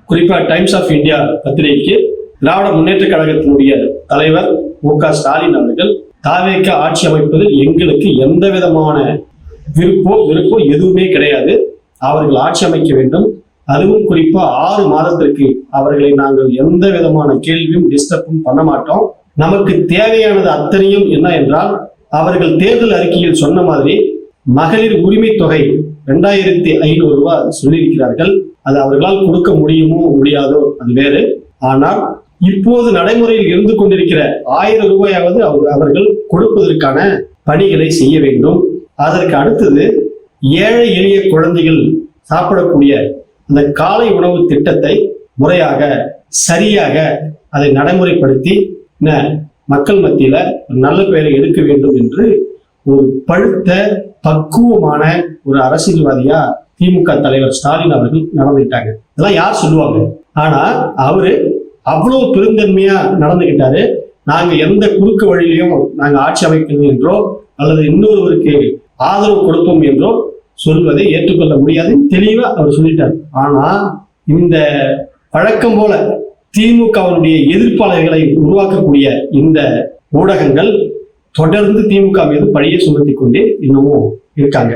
குறிப்பா times of India பத்திரிகைக்கு திராவிட முன்னேற்ற கழகத்தினுடைய தலைவர் மு.க. ஸ்டாலின் அவர்கள் தாவேக ஆட்சி அமைப்பதில் எங்களுக்கு எந்த விதமான விருப்பம் எதுவுமே கிடையாது. அவர்கள் ஆட்சி அமைக்க வேண்டும். அதுவும் குறிப்பா 6 மாதத்திற்கு அவர்களை நாங்கள் எந்த விதமான கேள்வியும் டிஸ்டர்பும் பண்ண மாட்டோம். நமக்கு தேவையானது அத்தனையும் என்ன என்றால், அவர்கள் தேர்தல் அறிக்கையில் சொன்ன மாதிரி மகளிர் உரிமை தொகை 2500 ரூபாய் சொல்லியிருக்கிறார்கள். அது அவர்களால் கொடுக்க முடியுமோ முடியாதோ அது வேறு. ஆனால் இப்போது நடைமுறையில் இருந்து கொண்டிருக்கிற 1000 ரூபாயாவது அவர்கள் கொடுப்பதற்கான பணிகளை செய்ய வேண்டும். அதற்கு அடுத்தது ஏழை எளிய குழந்தைகள் சாப்பிடக்கூடிய அந்த காலை உணவு திட்டத்தை முறையாக சரியாக அதை நடைமுறைப்படுத்தி மக்கள் மத்தியில நல்ல பெயரை எடுக்க வேண்டும் என்று ஒரு பழுத்த பக்குவமான ஒரு அரசியல்வாதியா திமுக தலைவர் ஸ்டாலின் அவர்கள் நடந்துகிட்டாங்க. இதெல்லாம் யார் சொல்லுவாங்க? ஆனா அவரு அவ்வளவு பெருந்தன்மையா நடந்துகிட்டாரு. நாங்க எந்த குறுக்கு வழியிலையும் நாங்க ஆட்சி அமைக்கணும் என்றோ அல்லது இன்னொருவருக்கு ஆதரவு கொடுப்போம் என்றோ சொல்வதை ஏற்றுக்கொள்ள முடியாது, தெளிவா அவர் சொல்லிட்டார். ஆனா இந்த பழக்கம் போல திமுகவினுடைய எதிர்ப்பாளர்களை உருவாக்கக்கூடிய இந்த ஊடகங்கள் தொடர்ந்து திமுக மீது பழியை சுமத்தி கொண்டே இன்னமும் இருக்காங்க.